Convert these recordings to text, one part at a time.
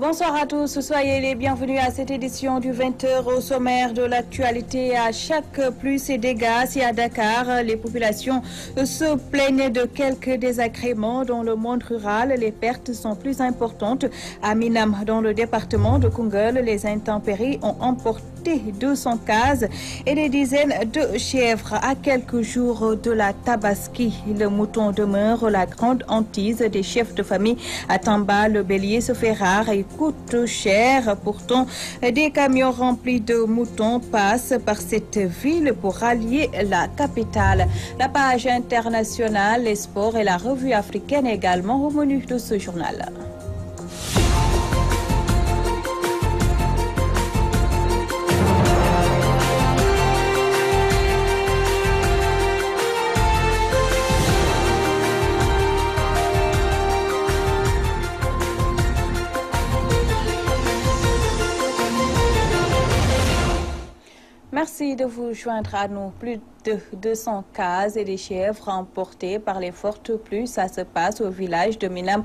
Bonsoir à tous, soyez les bienvenus à cette édition du 20h au sommaire de l'actualité. À chaque pluie et dégâts, si à Dakar, les populations se plaignent de quelques désagréments. Dans le monde rural, les pertes sont plus importantes. À Minam, dans le département de Koungheul, les intempéries ont emporté 200 cases et des dizaines de chèvres. À quelques jours de la Tabaski, le mouton demeure la grande hantise des chefs de famille. À Tamba, le bélier se fait rare et coûte cher. Pourtant, des camions remplis de moutons passent par cette ville pour rallier la capitale. La page internationale, les sports et la revue africaine également au menu de ce journal. Merci de vous joindre à nous. Plus de 200 cases et des chèvres emportées par les fortes pluies. Ça se passe au village de Minam,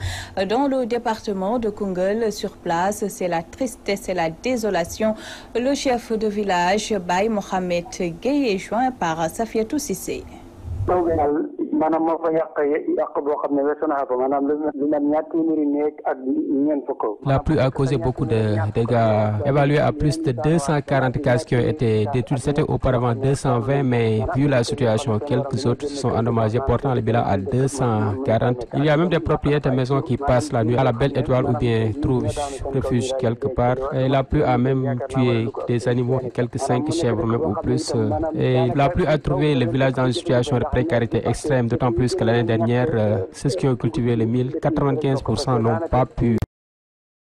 dans le département de Koungheul. Sur place, c'est la tristesse et la désolation. Le chef de village, Baye Mohamed Gueye, est joint par Safiatou Sissé. La pluie a causé beaucoup de dégâts, évalués à plus de 240 cases qui ont été détruites. C'était auparavant 220, mais vu la situation, quelques autres se sont endommagés, portant le bilan à 240. Il y a même des propriétaires de maisons qui passent la nuit à la Belle Étoile ou bien trouvent refuge quelque part. Et la pluie a même tué des animaux, quelques 5 chèvres même ou plus. Et la pluie a trouvé le village dans une situation de précarité extrême, d'autant plus que l'année dernière, ceux qui ont cultivé le mil, 95% n'ont pas pu.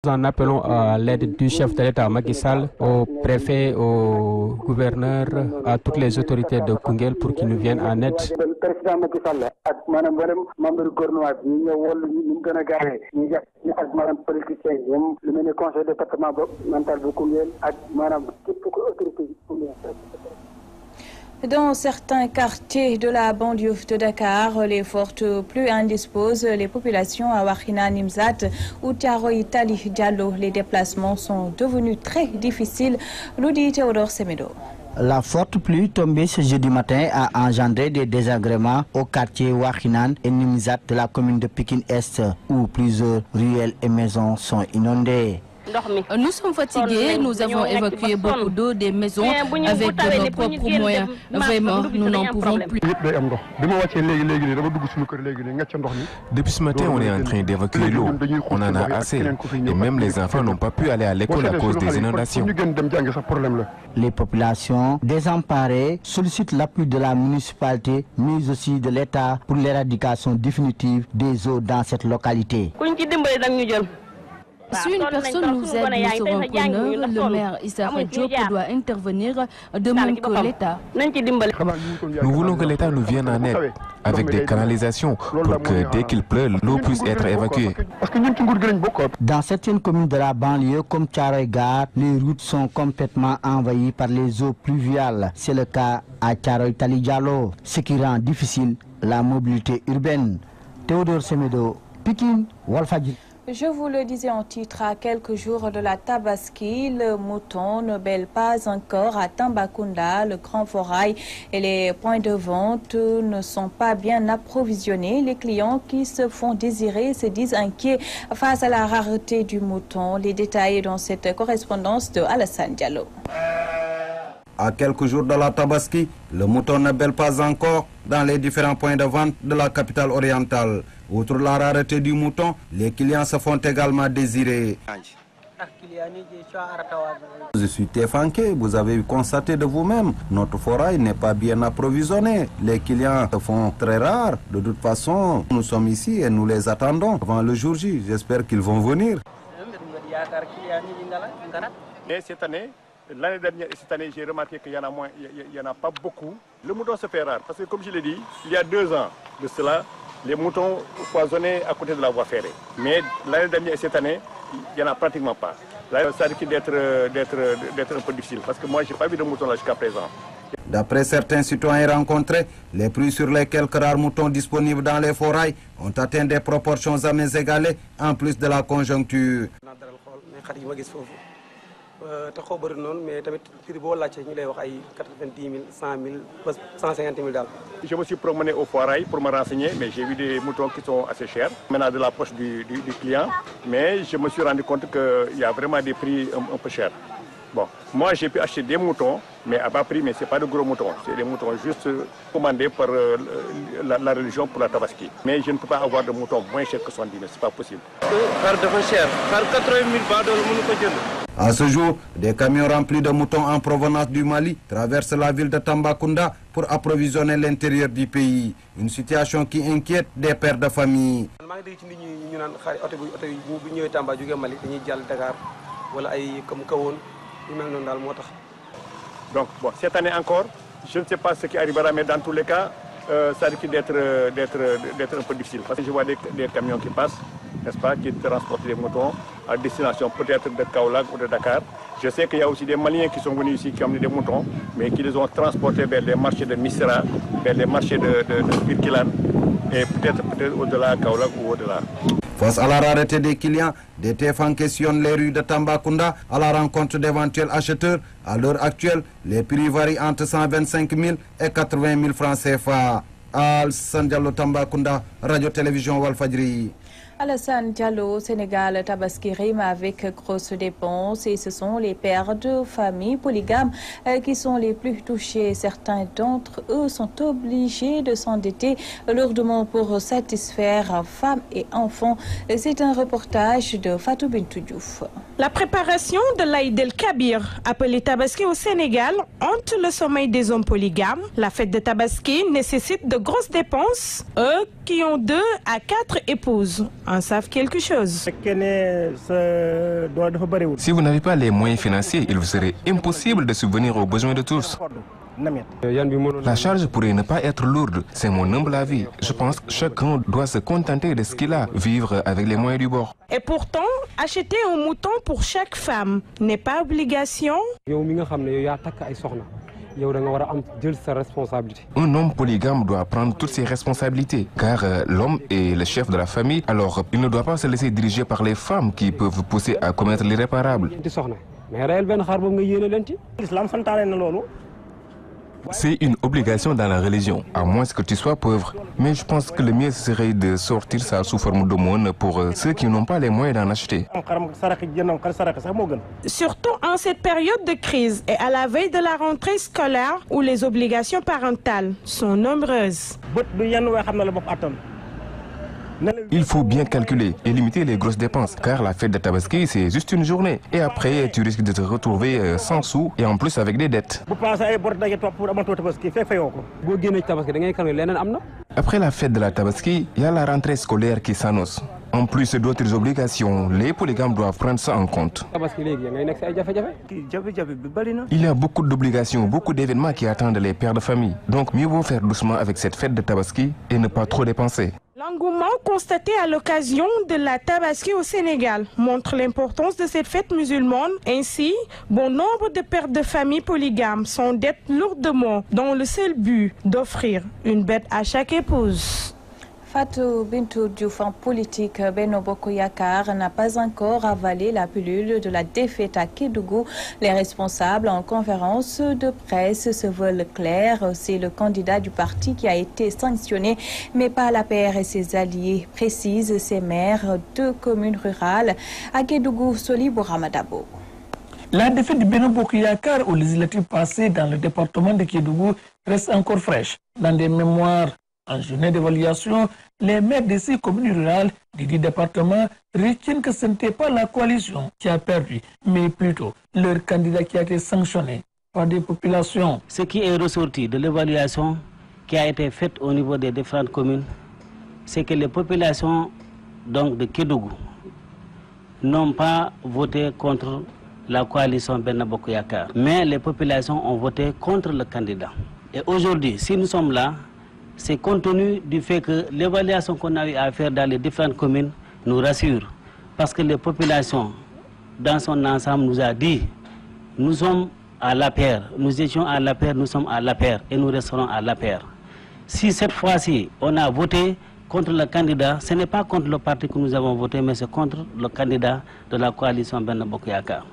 Nous en appelons à l'aide du chef de l'État Macky Sall, au préfet, au gouverneur, à toutes les autorités de Koungheul pour qu'ils nous viennent en aide. Dans certains quartiers de la banlieue de Dakar, les fortes pluies indisposent les populations à Wakhinane Nimzatt ou Thiaroye Tali Diallo. Les déplacements sont devenus très difficiles, nous dit Théodore Semedo. La forte pluie tombée ce jeudi matin a engendré des désagréments au quartier Wakhinane et Nimzatt de la commune de Pikine-Est, où plusieurs ruelles et maisons sont inondées. Nous sommes fatigués, nous avons évacué beaucoup d'eau des maisons avec de nos propres moyens. Vraiment, nous n'en pouvons plus. Depuis ce matin, on est en train d'évacuer l'eau. On en a assez. Et même les enfants n'ont pas pu aller à l'école à cause des inondations. Les populations désemparées sollicitent l'appui de la municipalité, mais aussi de l'État pour l'éradication définitive des eaux dans cette localité. Si une personne nous aide, nous serons preneurs. Le maire Issa Diop doit intervenir de même que l'État. Nous voulons que l'État nous vienne en aide avec des canalisations pour que dès qu'il pleut, l'eau puisse être évacuée. Dans certaines communes de la banlieue comme Thiaroye Gare, les routes sont complètement envahies par les eaux pluviales. C'est le cas à Thiaroye Tali Diallo, ce qui rend difficile la mobilité urbaine. Théodore Semedo, Pikine, Walfadjri. Je vous le disais en titre, à quelques jours de la Tabaski, le mouton ne bêle pas encore à Tambacounda. Le Grand Forail et les points de vente ne sont pas bien approvisionnés. Les clients qui se font désirer se disent inquiets face à la rareté du mouton. Les détails dans cette correspondance de Alassane Diallo. À quelques jours de la Tabaski, le mouton ne bêle pas encore dans les différents points de vente de la capitale orientale. Outre la rareté du mouton, les clients se font également désirer. Je suis téfanqué, vous avez constaté de vous-même, notre forail n'est pas bien approvisionné. Les clients se font très rares. De toute façon, nous sommes ici et nous les attendons avant le jour J. J'espère qu'ils vont venir. Et cette année, l'année dernière et cette année, j'ai remarqué qu'il y en a moins, il n'y en a pas beaucoup. Le mouton se fait rare parce que, comme je l'ai dit, il y a 2 ans de cela, les moutons foisonnaient à côté de la voie ferrée. Mais l'année dernière et cette année, il n'y en a pratiquement pas. Là, ça risque d'être un peu difficile parce que moi, je n'ai pas vu de mouton là jusqu'à présent. D'après certains citoyens rencontrés, les prix sur les quelques rares moutons disponibles dans les forails ont atteint des proportions jamais égalées en plus de la conjoncture. Je me suis promené au foirail pour me renseigner, mais j'ai vu des moutons qui sont assez chers, maintenant de la poche du client, mais je me suis rendu compte qu'il y a vraiment des prix un peu chers. Bon, moi j'ai pu acheter des moutons, mais à bas prix, mais ce n'est pas de gros moutons. C'est des moutons juste commandés par la religion pour la Tabaski. Mais je ne peux pas avoir de moutons moins chers que 70 000, ce n'est pas possible. À ce jour, des camions remplis de moutons en provenance du Mali traversent la ville de Tambacounda pour approvisionner l'intérieur du pays. Une situation qui inquiète des pères de famille. Donc, bon, cette année encore, je ne sais pas ce qui arrivera, mais dans tous les cas, ça risque d'être un peu difficile. Parce que je vois des camions qui passent, n'est-ce pas, qui transportent des moutons à destination peut-être de Kaolack ou de Dakar. Je sais qu'il y a aussi des Maliens qui sont venus ici, qui ont amené des moutons, mais qui les ont transportés vers les marchés de Misra, vers les marchés de Birkilan, et peut-être au-delà de Kaolack ou au-delà. Face à la rareté des clients, des TF1 questionnent les rues de Tambacounda à la rencontre d'éventuels acheteurs. À l'heure actuelle, les prix varient entre 125 000 et 80 000 francs CFA. Alassane Diallo, Tambacounda, Radio-Télévision Walfadjri. Alassane Diallo, Sénégal, Tabaski rime avec grosses dépenses et ce sont les pères de famille polygames qui sont les plus touchés. Certains d'entre eux sont obligés de s'endetter lourdement pour satisfaire femmes et enfants. C'est un reportage de Fatou Bintou Diouf. La préparation de l'Aïd el-Kabir, appelée Tabaski au Sénégal, hante le sommeil des hommes polygames. La fête de Tabaski nécessite de grosses dépenses. Eux qui ont 2 à 4 épouses en savent quelque chose. Si vous n'avez pas les moyens financiers, il vous serait impossible de subvenir aux besoins de tous. La charge pourrait ne pas être lourde, c'est mon humble avis. Je pense que chacun doit se contenter de ce qu'il a, vivre avec les moyens du bord. Et pourtant, acheter un mouton pour chaque femme n'est pas obligation. Un homme polygame doit prendre toutes ses responsabilités, car l'homme est le chef de la famille, alors il ne doit pas se laisser diriger par les femmes qui peuvent pousser à commettre l'irréparable. C'est une obligation dans la religion, à moins que tu sois pauvre. Mais je pense que le mieux serait de sortir ça sous forme d'aumône pour ceux qui n'ont pas les moyens d'en acheter. Surtout en cette période de crise et à la veille de la rentrée scolaire où les obligations parentales sont nombreuses. Il faut bien calculer et limiter les grosses dépenses, car la fête de Tabaski, c'est juste une journée. Et après, tu risques de te retrouver sans sous et en plus avec des dettes. Après la fête de la Tabaski, il y a la rentrée scolaire qui s'annonce. En plus d'autres obligations, les polygames doivent prendre ça en compte. Il y a beaucoup d'obligations, beaucoup d'événements qui attendent les pères de famille. Donc mieux vaut faire doucement avec cette fête de Tabaski et ne pas trop dépenser. L'engouement constaté à l'occasion de la Tabaski au Sénégal montre l'importance de cette fête musulmane. Ainsi, bon nombre de pères de famille polygames s'endettent lourdement dans le seul but d'offrir une bête à chaque épouse. Fatou Bintou Diouf, en politique, Benno Bokk Yakaar n'a pas encore avalé la pilule de la défaite à Kédougou. Les responsables en conférence de presse se veulent clairs. C'est le candidat du parti qui a été sanctionné, mais pas l'APR et ses alliés, précisent ces maires de communes rurales. À Kédougou, Soli Bouramadabo. La défaite de Benno Bokk Yakaar aux législatives passées dans le département de Kédougou reste encore fraîche. Dans des mémoires en journée d'évaluation, les maires de ces communes rurales du département retiennent que ce n'était pas la coalition qui a perdu, mais plutôt leur candidat qui a été sanctionné par des populations. Ce qui est ressorti de l'évaluation qui a été faite au niveau des différentes communes, c'est que les populations donc, de Kédougou n'ont pas voté contre la coalition Benno Bokk Yakaar, mais les populations ont voté contre le candidat. Et aujourd'hui, si nous sommes là, c'est compte tenu du fait que l'évaluation qu'on a eu à faire dans les différentes communes nous rassure. Parce que les populations, dans son ensemble, nous a dit nous sommes à l'APR. Nous étions à l'APR, nous sommes à l'APR et nous resterons à l'APR. Si cette fois-ci, on a voté contre le candidat, ce n'est pas contre le parti que nous avons voté, mais c'est contre le candidat de la coalition Benno Bokk Yakaar.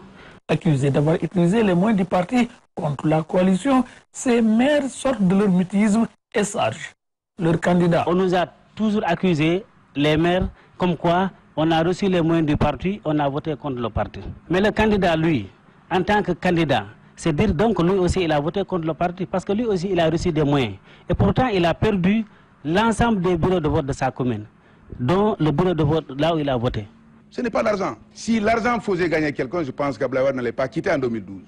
Accusés d'avoir utilisé les moyens du parti contre la coalition, ces maires sortent de leur mutisme et chargent leur candidat. On nous a toujours accusé, les maires, comme quoi on a reçu les moyens du parti, on a voté contre le parti. Mais le candidat, lui, en tant que candidat, c'est dire donc lui aussi il a voté contre le parti parce que lui aussi il a reçu des moyens. Et pourtant il a perdu l'ensemble des bureaux de vote de sa commune, dont le bureau de vote là où il a voté. Ce n'est pas l'argent. Si l'argent faisait gagner quelqu'un, je pense qu'Abdoulaye Wade n'allait pas quitter en 2012.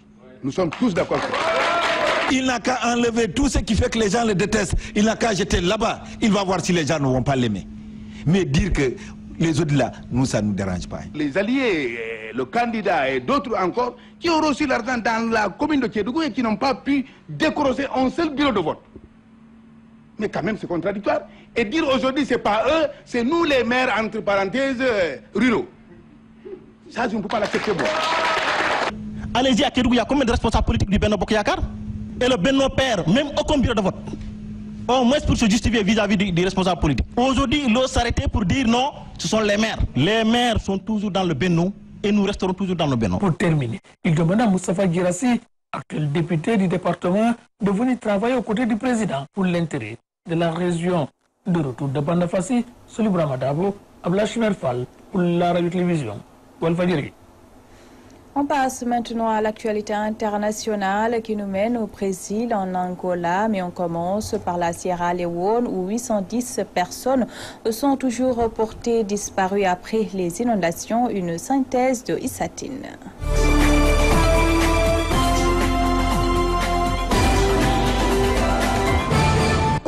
Nous sommes tous d'accord sur ça. Il n'a qu'à enlever tout ce qui fait que les gens le détestent. Il n'a qu'à jeter là-bas. Il va voir si les gens ne vont pas l'aimer. Mais dire que les autres là, nous, ça ne nous dérange pas. Les alliés, le candidat et d'autres encore, qui ont reçu l'argent dans la commune de Kédougou et qui n'ont pas pu décrocher un seul bureau de vote. Mais quand même, c'est contradictoire. Et dire aujourd'hui, ce n'est pas eux, c'est nous les maires, entre parenthèses, ruraux. Ça, je ne peux pas l'accepter, moi. Allez-y à Kédougou, il y a combien de responsables politiques du Benno Bokk Yakaar? Et le Benno perd même aucun bureau de vote. Au moins pour se justifier vis-à-vis des responsables politiques. Aujourd'hui, il ose s'arrêter pour dire non, ce sont les maires. Les maires sont toujours dans le Benno et nous resterons toujours dans le Benno. Pour terminer, il demande à Moustapha Guirassy, actuel député du département, de venir travailler aux côtés du président pour l'intérêt de la région. De retour de Bandafassi, Solou Bramadabo, Ablaye Fall pour la radio-télévision Walfadjri. On passe maintenant à l'actualité internationale qui nous mène au Brésil, en Angola, mais on commence par la Sierra Leone où 810 personnes sont toujours portées disparues après les inondations. Une synthèse de Issatine.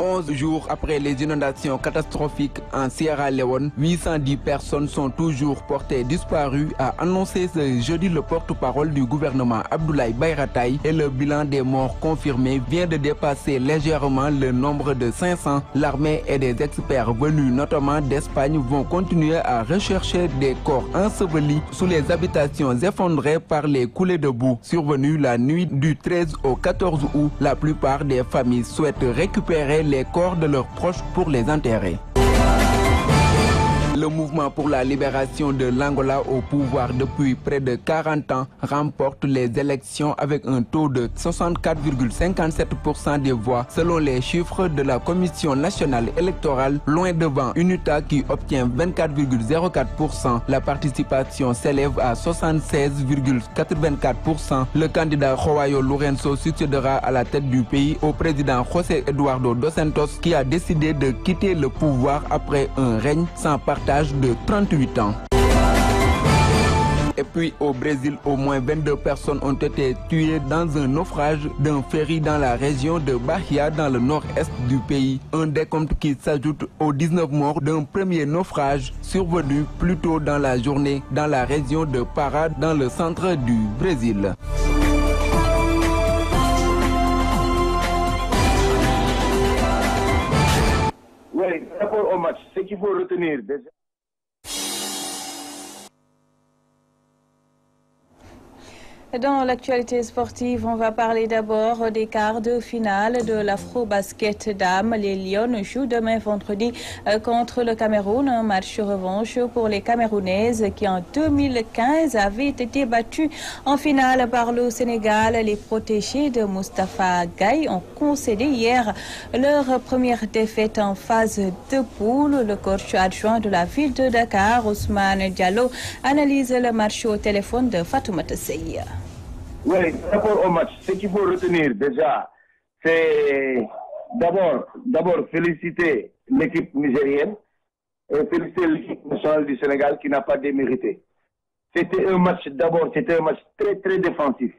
11 jours après les inondations catastrophiques en Sierra Leone, 810 personnes sont toujours portées disparues, a annoncé ce jeudi le porte-parole du gouvernement Abdoulaye Bayratay, et le bilan des morts confirmés vient de dépasser légèrement le nombre de 500. L'armée et des experts venus notamment d'Espagne vont continuer à rechercher des corps ensevelis sous les habitations effondrées par les coulées de boue survenues la nuit du 13 au 14 août. La plupart des familles souhaitent récupérer les corps de leurs proches pour les enterrer. Le mouvement pour la libération de l'Angola au pouvoir depuis près de 40 ans remporte les élections avec un taux de 64,57% des voix selon les chiffres de la Commission nationale électorale, loin devant UNITA qui obtient 24,04%. La participation s'élève à 76,84%. Le candidat Joao Lourenço succédera à la tête du pays au président José Eduardo dos Santos qui a décidé de quitter le pouvoir après un règne sans partage de 38 ans. Et puis au Brésil, au moins 22 personnes ont été tuées dans un naufrage d'un ferry dans la région de Bahia dans le nord-est du pays. Un décompte qui s'ajoute aux 19 morts d'un premier naufrage survenu plus tôt dans la journée dans la région de Pará dans le centre du Brésil. Oui, par rapport au match, ce qu'il faut retenir déjà. Dans l'actualité sportive, on va parler d'abord des quarts de finale de l'Afro-Basket Dames. Les Lions jouent demain vendredi contre le Cameroun. Un match revanche pour les Camerounaises qui en 2015 avaient été battues en finale par le Sénégal. Les protégés de Moustapha Gaye ont concédé hier leur première défaite en phase de poule. Le coach adjoint de la ville de Dakar, Ousmane Diallo, analyse le match au téléphone de Fatoumata Sey. Oui, par rapport au match, ce qu'il faut retenir déjà, c'est d'abord féliciter l'équipe nigérienne et féliciter l'équipe nationale du Sénégal qui n'a pas démérité. C'était un match très très défensif.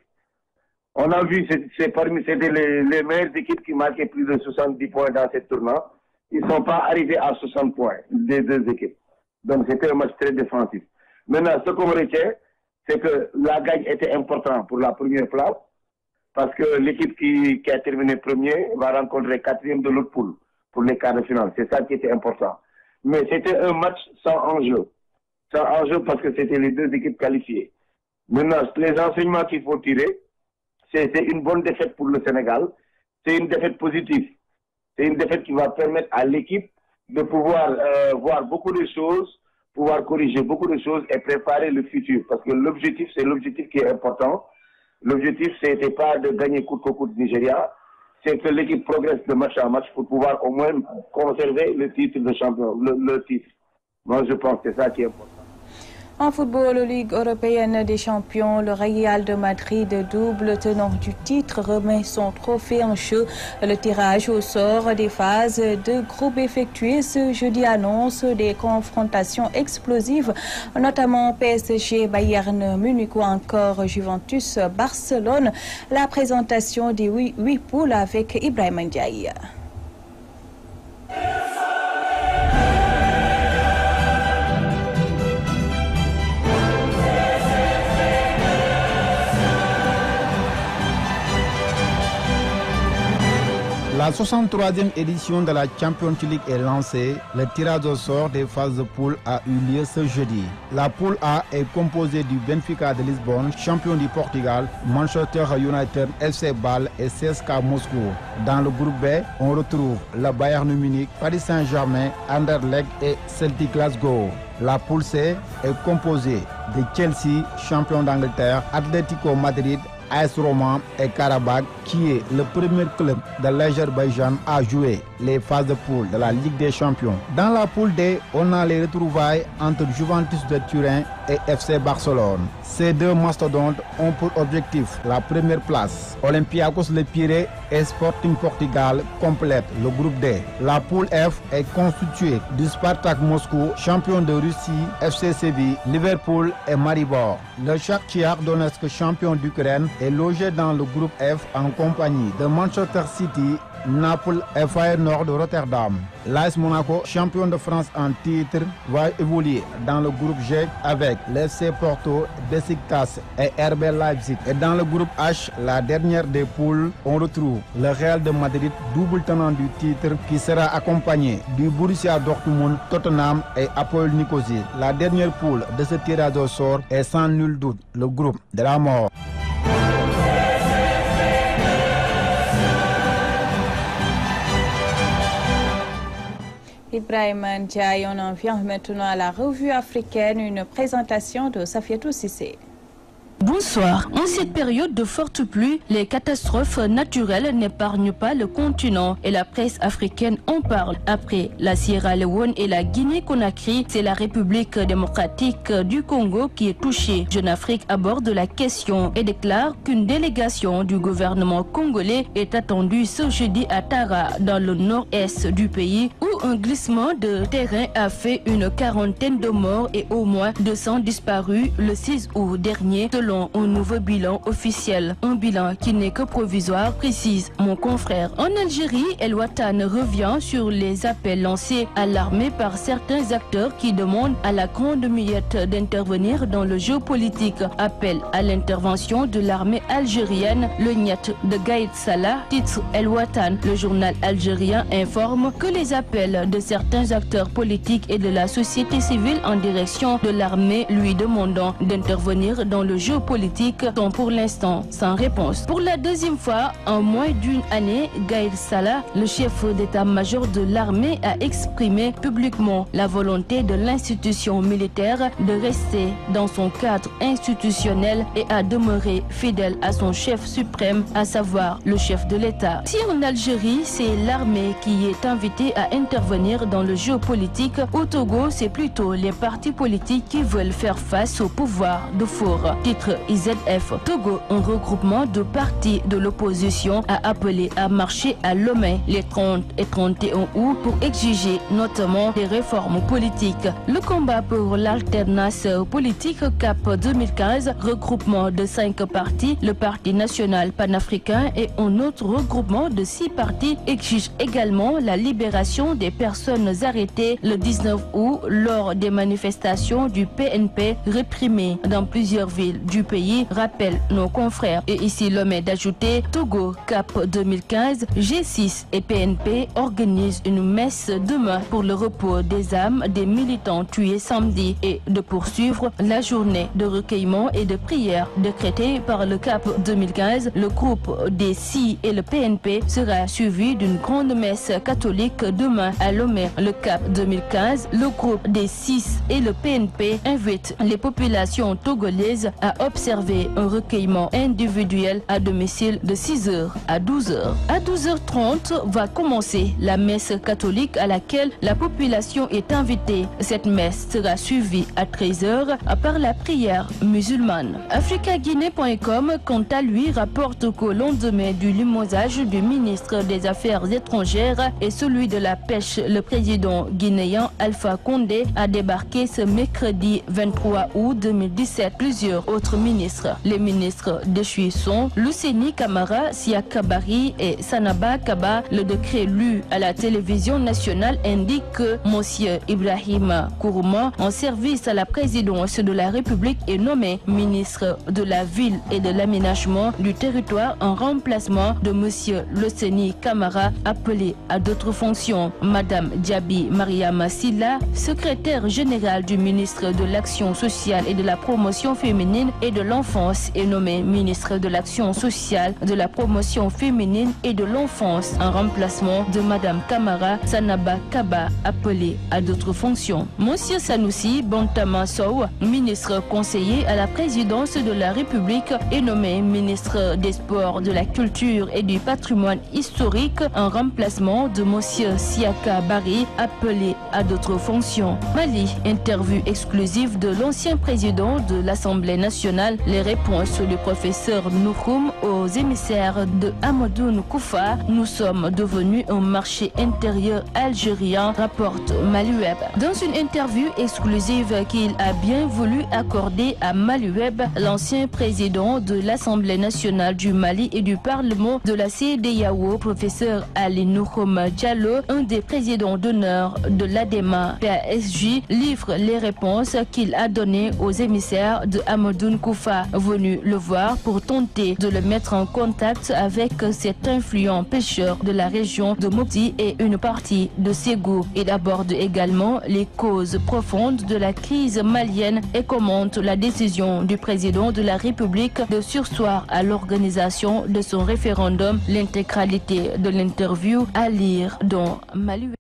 On a vu, c'était les meilleures équipes qui marquaient plus de 70 points dans ce tournoi. Ils ne sont pas arrivés à 60 points, des deux équipes. Donc c'était un match très défensif. Maintenant, ce qu'on retient, c'est que la gagne était importante pour la première place, parce que l'équipe qui a terminé premier va rencontrer quatrième de l'autre poule pour les quarts de finale. C'est ça qui était important. Mais c'était un match sans enjeu. Sans enjeu parce que c'était les deux équipes qualifiées. Maintenant, les enseignements qu'il faut tirer, c'est une bonne défaite pour le Sénégal. C'est une défaite positive. C'est une défaite qui va permettre à l'équipe de pouvoir voir beaucoup de choses, pouvoir corriger beaucoup de choses et préparer le futur. Parce que l'objectif, c'est l'objectif qui est important. L'objectif, ce n'était pas de gagner coûte que coûte Nigeria, c'est que l'équipe progresse de match en match pour pouvoir au moins conserver le titre de champion, le titre. Moi, je pense que c'est ça qui est important. En football, Ligue européenne des champions, le Real de Madrid, double tenant du titre, remet son trophée en jeu. Le tirage au sort des phases de groupe effectué ce jeudi annonce des confrontations explosives, notamment PSG, Bayern Munich ou encore Juventus, Barcelone. La présentation des 8 poules avec Ibrahim Ndiaye. La 63e édition de la Champions League est lancée. Le tirage au sort des phases de poule a eu lieu ce jeudi. La poule A est composée du Benfica de Lisbonne, champion du Portugal, Manchester United, FC Bâle et CSKA Moscou. Dans le groupe B, on retrouve le Bayern Munich, Paris Saint-Germain, Anderlecht et Celtic Glasgow. La poule C est composée de Chelsea, champion d'Angleterre, Atlético Madrid, AS Roma et Karabakh, qui est le premier club de l'Azerbaïdjan à jouer les phases de poule de la Ligue des Champions. Dans la poule D, on a les retrouvailles entre Juventus de Turin et FC Barcelone. Ces deux mastodontes ont pour objectif la première place. Olympiakos Le Pirée et Sporting Portugal complètent le groupe D. La poule F est constituée du Spartak Moscou, champion de Russie, FC Séville, Liverpool et Maribor. Le Shakhtar Donetsk, champion d'Ukraine, est logé dans le groupe F en compagnie de Manchester City, Naples et Feyenoord de Rotterdam. L'AS Monaco, champion de France en titre, va évoluer dans le groupe G avec l'FC Porto, Besiktas et RB Leipzig. Et dans le groupe H, la dernière des poules, on retrouve le Real de Madrid, double tenant du titre, qui sera accompagné du Borussia Dortmund, Tottenham et Apoel Nicosie. La dernière poule de ce tirage au sort est sans nul doute le groupe de la mort. Ibrahim Ndiaye, on en vient maintenant à la revue africaine, une présentation de Safiatou Sissé. Bonsoir. En cette période de fortes pluies, les catastrophes naturelles n'épargnent pas le continent et la presse africaine en parle. Après la Sierra Leone et la Guinée-Conakry, c'est la République démocratique du Congo qui est touchée. Jeune Afrique aborde la question et déclare qu'une délégation du gouvernement congolais est attendue ce jeudi à Tara, dans le nord-est du pays, où un glissement de terrain a fait une quarantaine de morts et au moins 200 disparus le 6 août dernier, selon un nouveau bilan officiel. Un bilan qui n'est que provisoire, précise mon confrère. En Algérie, El Watan revient sur les appels lancés à l'armée par certains acteurs qui demandent à la grande muette d'intervenir dans le jeu politique. Appel à l'intervention de l'armée algérienne, le Nyat de Gaïd Salah, titre El Watan. Le journal algérien informe que les appels de certains acteurs politiques et de la société civile en direction de l'armée lui demandant d'intervenir dans le jeu politique sont pour l'instant sans réponse. Pour la deuxième fois en moins d'une année, Gaïd Salah, le chef d'état-major de l'armée, a exprimé publiquement la volonté de l'institution militaire de rester dans son cadre institutionnel et à demeurer fidèle à son chef suprême, à savoir le chef de l'État. Si en Algérie, c'est l'armée qui est invitée à intervenir dans le jeu politique, au Togo, c'est plutôt les partis politiques qui veulent faire face au pouvoir de four. Titre IZF. Togo, un regroupement de partis de l'opposition, a appelé à marcher à Lomé les 30 et 31 août pour exiger notamment des réformes politiques. Le combat pour l'alternance politique CAP 2015, regroupement de 5 partis, le Parti national panafricain et un autre regroupement de 6 partis, exige également la libération des personnes arrêtées le 19 août lors des manifestations du PNP réprimées dans plusieurs villes du pays, rappellent nos confrères. Et ici, l'homme est d'ajouter Togo, CAP 2015, G6 et PNP organisent une messe demain pour le repos des âmes des militants tués samedi et de poursuivre la journée de recueillement et de prière décrétée par le CAP 2015. Le groupe des CI et le PNP sera suivi d'une grande messe catholique demain à Lomé. Le CAP 2015, le groupe des CI et le PNP invitent les populations togolaises à observer un recueillement individuel à domicile de 6h à 12h. À 12h30 va commencer la messe catholique à laquelle la population est invitée. Cette messe sera suivie à 13h par la prière musulmane. africaguinée.com quant à lui rapporte qu'au lendemain du limogeage du ministre des Affaires étrangères et celui de la pêche, le président guinéen Alpha Condé a débarqué ce mercredi 23 août 2017. Plusieurs autres ministres. Les ministres déchus sont Luceni Camara, Siaka Bari et Sanaba Kaba. Le décret lu à la télévision nationale indique que M. Ibrahim Kourouma, en service à la présidence de la République, est nommé ministre de la Ville et de l'Aménagement du territoire en remplacement de M. Luceni Camara, appelé à d'autres fonctions. Madame Diaby Mariama Silla, secrétaire générale du ministre de l'Action sociale et de la promotion féminine et de l'enfance, est nommée ministre de l'Action sociale, de la promotion féminine et de l'enfance en remplacement de Madame Kamara Sanaba Kaba, appelée à d'autres fonctions. Monsieur Sanoussi Bantama Sow, ministre conseiller à la présidence de la République, est nommé ministre des Sports, de la Culture et du Patrimoine historique en remplacement de Monsieur Siaka Bari, appelé à d'autres fonctions. Mali, interview exclusive de l'ancien président de l'Assemblée nationale, les réponses du professeur Noukoum aux émissaires de Amadou Koufa. Nous sommes devenus un marché intérieur algérien, rapporte Maliweb. Dans une interview exclusive qu'il a bien voulu accorder à Maliweb, l'ancien président de l'Assemblée nationale du Mali et du Parlement de la CEDEAO, professeur Ali Noukoum Diallo, un des présidents d'honneur de l'ADEMA PASJ, livre les réponses qu'il a données aux émissaires de Amadou Koufa, venus le voir pour tenter de le mettre en contact avec cet influent pêcheur de la région de Mopti et une partie de Ségou. Il aborde également les causes profondes de la crise malienne et commente la décision du président de la République de surseoir à l'organisation de son référendum. L'intégralité de l'interview à lire dans Maliweb.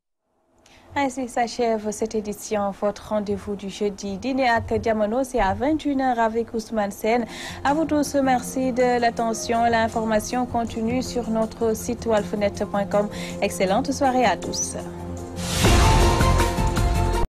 Ainsi s'achève cette édition. Votre rendez-vous du jeudi dîner à Diamono, c'est à 21h avec Ousmane Sen. À vous tous, merci de l'attention. L'information continue sur notre site walfenet.com. Excellente soirée à tous.